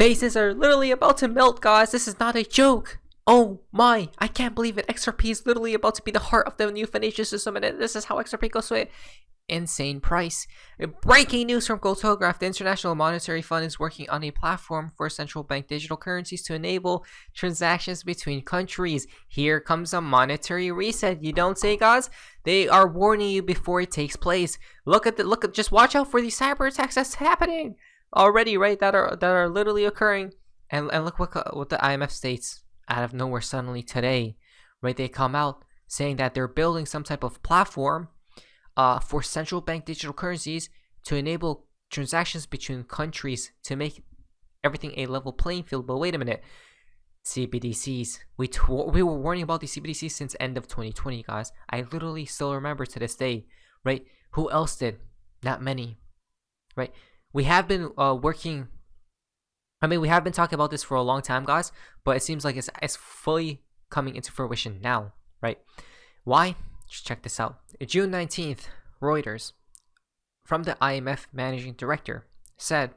Faces are literally about to melt, guys. This is not a joke. Oh my, I can't believe it. XRP is literally about to be the heart of the new financial system, and this is how XRP goes to it. Insane price. Breaking news from Goldtelegraph. The International Monetary Fund is working on a platform for central bank digital currencies to enable transactions between countries. Here comes a monetary reset. You don't say, guys. They are warning you before it takes place. Just watch out for these cyber attacks that's happening already, right? That are literally occurring. And look what the IMF states out of nowhere suddenly today, right? They come out saying that they're building some type of platform for central bank digital currencies to enable transactions between countries to make everything a level playing field. But wait a minute, CBDCs. We were warning about these CBDCs since end of 2020, guys. I literally still remember to this day, right? Who else did? Not many, right? We have been working. I mean, we have been talking about this for a long time, guys, but it seems like it's fully coming into fruition now, right? Why? Just check this out. June 19th, Reuters, from the IMF managing director, said,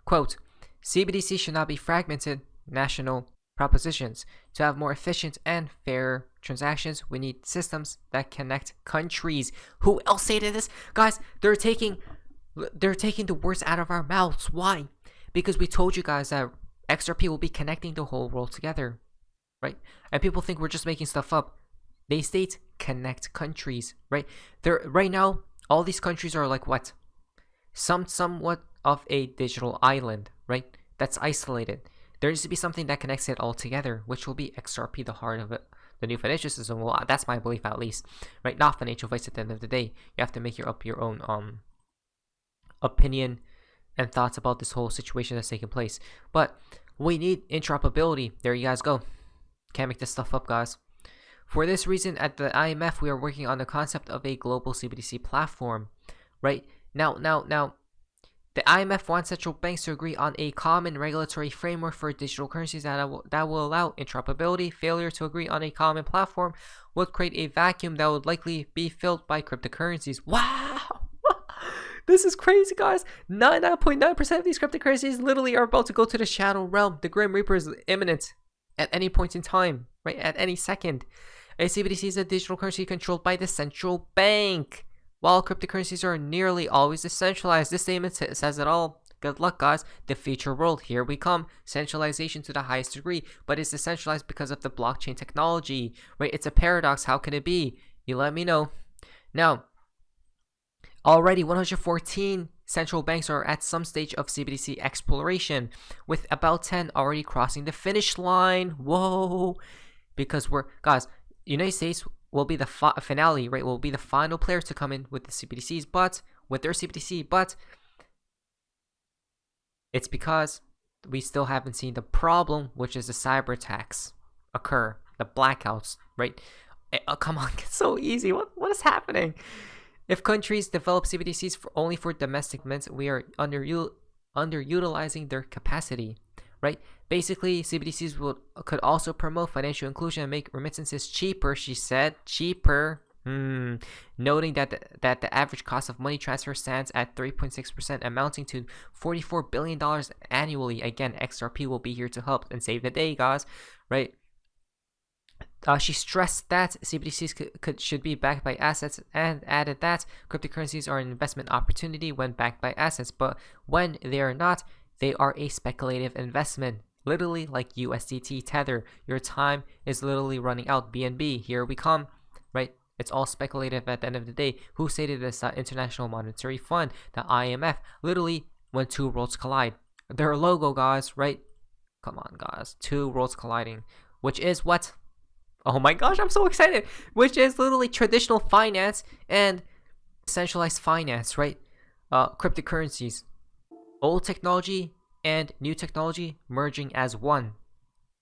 quote, CBDC should not be fragmented national propositions. To have more efficient and fair transactions, we need systems that connect countries. Who else stated this? Guys, they're taking the words out of our mouths. Why? Because we told you guys that XRP will be connecting the whole world together, right? And people think we're just making stuff up. They state connect countries, right? Right now, all these countries are like what? Somewhat of a digital island, right? That's isolated. There needs to be something that connects it all together, which will be XRP, the heart of it, the new financial system. Well, that's my belief, at least, right? Not financial advice at the end of the day. You have to make your own opinion and thoughts about this whole situation that's taking place. But we need interoperability. There you guys go. Can't make this stuff up, guys. For this reason, at the IMF, we are working on the concept of a global CBDC platform, right? Now, the IMF wants central banks to agree on a common regulatory framework for digital currencies that will allow interoperability. Failure to agree on a common platform would create a vacuum that would likely be filled by cryptocurrencies. Wow! This is crazy, guys. 99.9% of these cryptocurrencies literally are about to go to the shadow realm. The Grim Reaper is imminent at any point in time, right? At any second. A CBDC is a digital currency controlled by the central bank, while cryptocurrencies are nearly always decentralized. This statement says it all. Good luck, guys. The future world, here we come. Centralization to the highest degree, but it's decentralized because of the blockchain technology, right? It's a paradox. How can it be? You let me know. Now, already 114 central banks are at some stage of CBDC exploration, with about 10 already crossing the finish line. Whoa! Because guys, United States will be the finale, right? Will be the final player to come in with the CBDCs, but with their CBDC, but it's because we still haven't seen the problem, which is the cyber attacks occur, the blackouts, right? Come on, it's so easy. What is happening? If countries develop CBDCs only for domestic needs, we are underutilizing their capacity, right? Basically, CBDCs could also promote financial inclusion and make remittances cheaper, she said. Cheaper. Noting that the average cost of money transfer stands at 3.6%, amounting to $44 billion annually. Again, XRP will be here to help and save the day, guys, right? She stressed that CBDCs should be backed by assets and added that cryptocurrencies are an investment opportunity when backed by assets, but when they are not, they are a speculative investment. Literally like USDT Tether. Your time is literally running out. BNB, here we come, right? It's all speculative at the end of the day. Who stated this? International Monetary Fund, the IMF. Literally, when two worlds collide. Their logo, guys, right? Come on, guys. Two worlds colliding. Which is what? Oh my gosh, I'm so excited. Which is literally traditional finance and centralized finance, right? Cryptocurrencies. Old technology and new technology merging as one.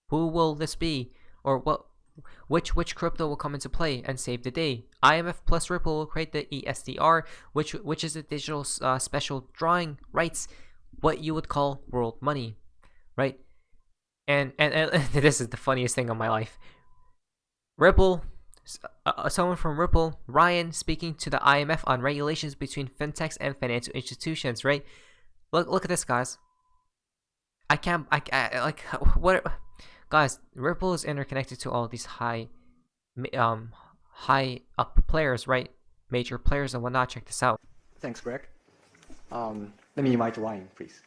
Who will this be? Or what? Which crypto will come into play and save the day? IMF plus Ripple will create the ESDR, which is a digital special drawing rights, what you would call world money, right? And this is the funniest thing of my life. Ripple, someone from Ripple, Ryan, speaking to the IMF on regulations between fintechs and financial institutions, right? Look at this, guys. I can't. Like what, guys? Ripple is interconnected to all these high up players, right? Major players and whatnot. Check this out. Thanks, Greg. Let me invite Ryan, please.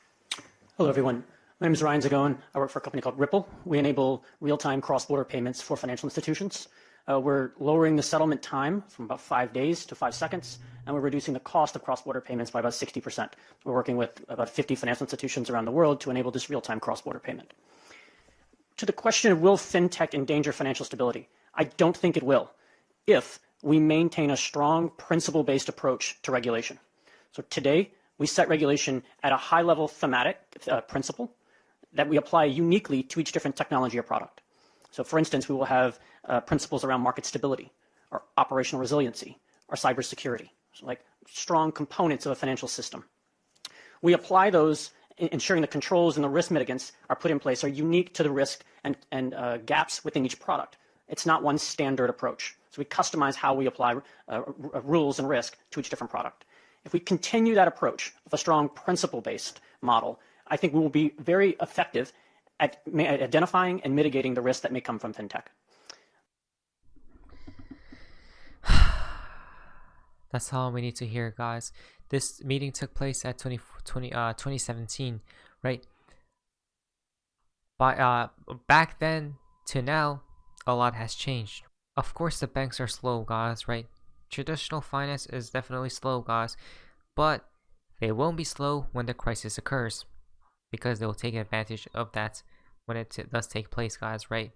Hello, everyone. My name is Ryan Zagone. I work for a company called Ripple. We enable real-time cross-border payments for financial institutions. We're lowering the settlement time from about 5 days to 5 seconds, and we're reducing the cost of cross-border payments by about 60%. We're working with about 50 financial institutions around the world to enable this real-time cross-border payment. To the question of will fintech endanger financial stability, I don't think it will if we maintain a strong principle-based approach to regulation. So today, we set regulation at a high-level thematic principle that we apply uniquely to each different technology or product. So for instance, we will have principles around market stability, or operational resiliency, or cybersecurity, so like strong components of a financial system. We apply those, ensuring the controls and the risk mitigants are put in place are unique to the risk and gaps within each product. It's not one standard approach. So we customize how we apply rules and risk to each different product. If we continue that approach of a strong principle-based model, I think we will be very effective at identifying and mitigating the risks that may come from fintech. That's all we need to hear, guys. This meeting took place at 2017, right? Back then to now, a lot has changed. Of course, the banks are slow, guys, right? Traditional finance is definitely slow, guys, but they won't be slow when the crisis occurs, because they will take advantage of that when it does take place, guys, right?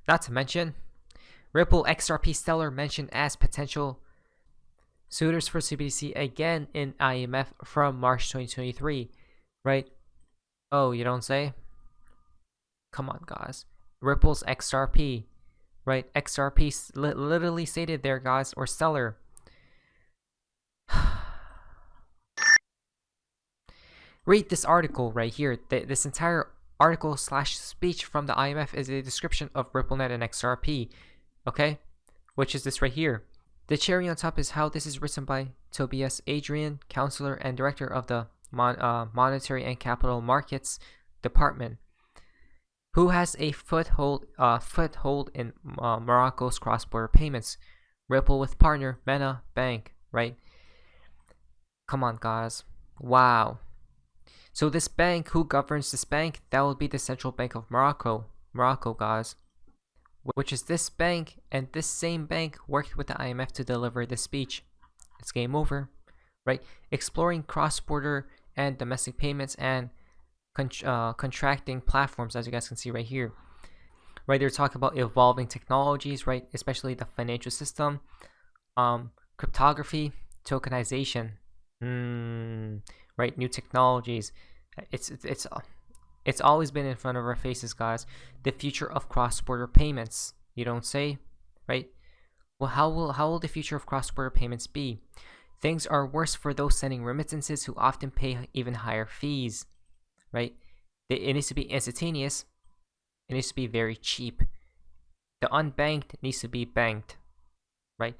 Not to mention, Ripple XRP Stellar mentioned as potential suitors for CBDC again in IMF from March 2023, right? Oh, you don't say? Come on, guys. Ripple's XRP, right? XRP literally stated there, guys, or Stellar. Read this article right here. This entire article / speech from the IMF is a description of RippleNet and XRP, okay? Which is this right here. The cherry on top is how this is written by Tobias Adrian, counselor and director of the Monetary and Capital Markets Department, who has a foothold in Morocco's cross-border payments. Ripple with partner MENA Bank, right? Come on, guys. Wow. So this bank, who governs this bank? That will be the Central Bank of Morocco, guys. Which is this bank, and this same bank worked with the IMF to deliver this speech. It's game over, right? Exploring cross-border and domestic payments and contracting platforms, as you guys can see right here. Right, they're talking about evolving technologies, right? Especially the financial system, cryptography, tokenization, right? New technologies. It's always been in front of our faces, guys. The future of cross-border payments. You don't say, right? Well, how will the future of cross-border payments be? Things are worse for those sending remittances, who often pay even higher fees, right? It needs to be instantaneous. It needs to be very cheap. The unbanked needs to be banked, right?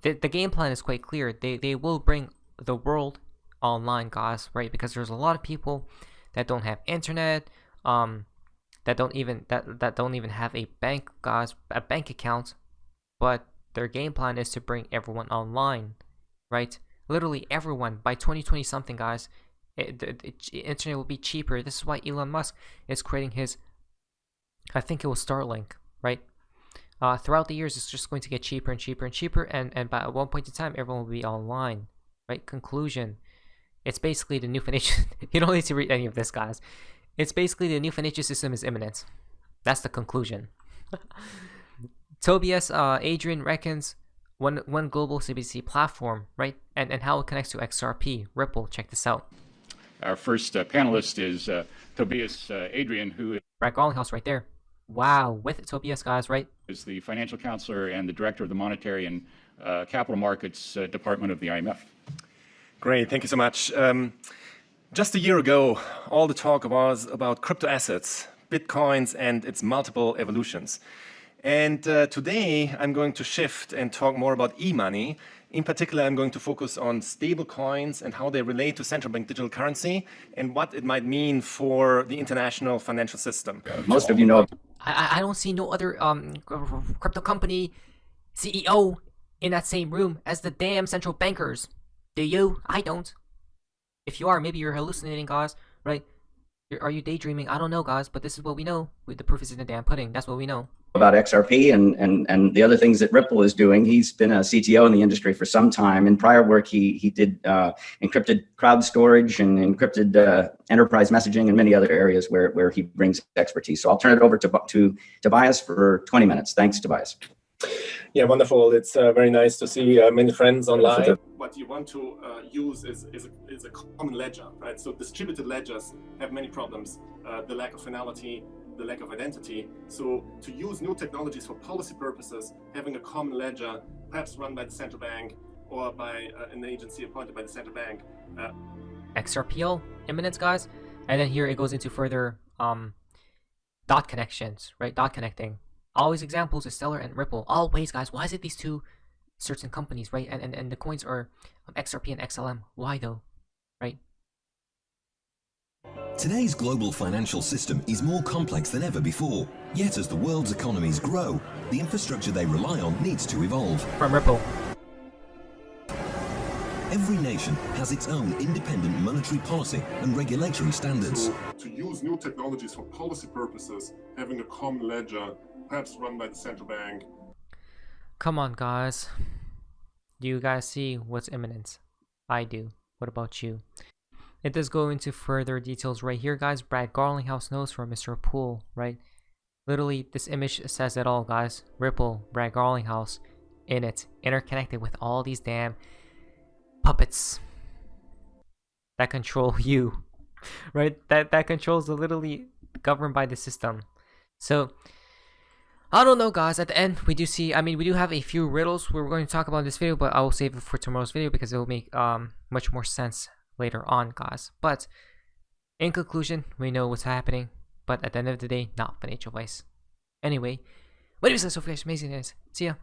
The game plan is quite clear. They will bring the world online, guys, right? Because there's a lot of people that don't have internet, that don't even have a bank, guys, a bank account, but their game plan is to bring everyone online, right? Literally everyone by 2020 something, guys. The internet will be cheaper. This is why Elon Musk is creating his, I think it was Starlink, right? Throughout the years, it's just going to get cheaper and cheaper and cheaper, and by at one point in time, everyone will be online, right? Conclusion. It's basically the new financial. You don't need to read any of this, guys. It's basically the new financial system is imminent. That's the conclusion. Tobias Adrian reckons one global CBDC platform, right? And how it connects to XRP, Ripple. Check this out. Our first panelist is Tobias Adrian, who Brad Garlinghouse right there. Wow, with Tobias, guys, right? Is the financial counselor and the director of the Monetary and Capital Markets Department of the IMF. Great, thank you so much. Just a year ago, all the talk was about crypto assets, bitcoins, and its multiple evolutions. And today, I'm going to shift and talk more about e-money In particular, I'm going to focus on stable coins and how they relate to central bank digital currency and what it might mean for the international financial system. Most of you know. I don't see no other crypto company CEO in that same room as the damn central bankers. Do you? I don't. If you are, maybe you're hallucinating, guys, right? Are you daydreaming? I don't know, guys, but this is what we know. The proof is in the damn pudding. That's what we know. About XRP and the other things that Ripple is doing. He's been a CTO in the industry for some time. In prior work, he did encrypted crowd storage and encrypted enterprise messaging and many other areas where he brings expertise. So I'll turn it over to Tobias for 20 minutes. Thanks, Tobias. Yeah, wonderful. It's very nice to see many friends online. What you want to use is a common ledger, right? So distributed ledgers have many problems. The lack of finality, the lack of identity. So to use new technologies for policy purposes, having a common ledger, perhaps run by the central bank or by an agency appointed by the central bank. XRPL, Imminent, guys. And then here it goes into further dot connections, right? Dot connecting. Always examples is Stellar and Ripple. Always, guys. Why is it these two certain companies, right? And the coins are XRP and XLM. Why though, right? Today's global financial system is more complex than ever before. Yet as the world's economies grow, the infrastructure they rely on needs to evolve. From Ripple. Every nation has its own independent monetary policy and regulatory standards. So, to use new technologies for policy purposes, having a common ledger, perhaps run by the central bank. Come on, guys. Do you guys see what's imminent? I do. What about you? It does go into further details right here, guys. Brad Garlinghouse knows from Mr. Pool, right? Literally, this image says it all, guys. Ripple, Brad Garlinghouse, in it, interconnected with all these damn puppets that control you, right? That controls the literally governed by the system. So I don't know, guys. At the end, we do see, we do have a few riddles we're going to talk about in this video, but I will save it for tomorrow's video because it will make much more sense later on, guys. But in conclusion, we know what's happening, but at the end of the day, not financial advice. Anyway, what do you say? So guys, amazing guys. See ya.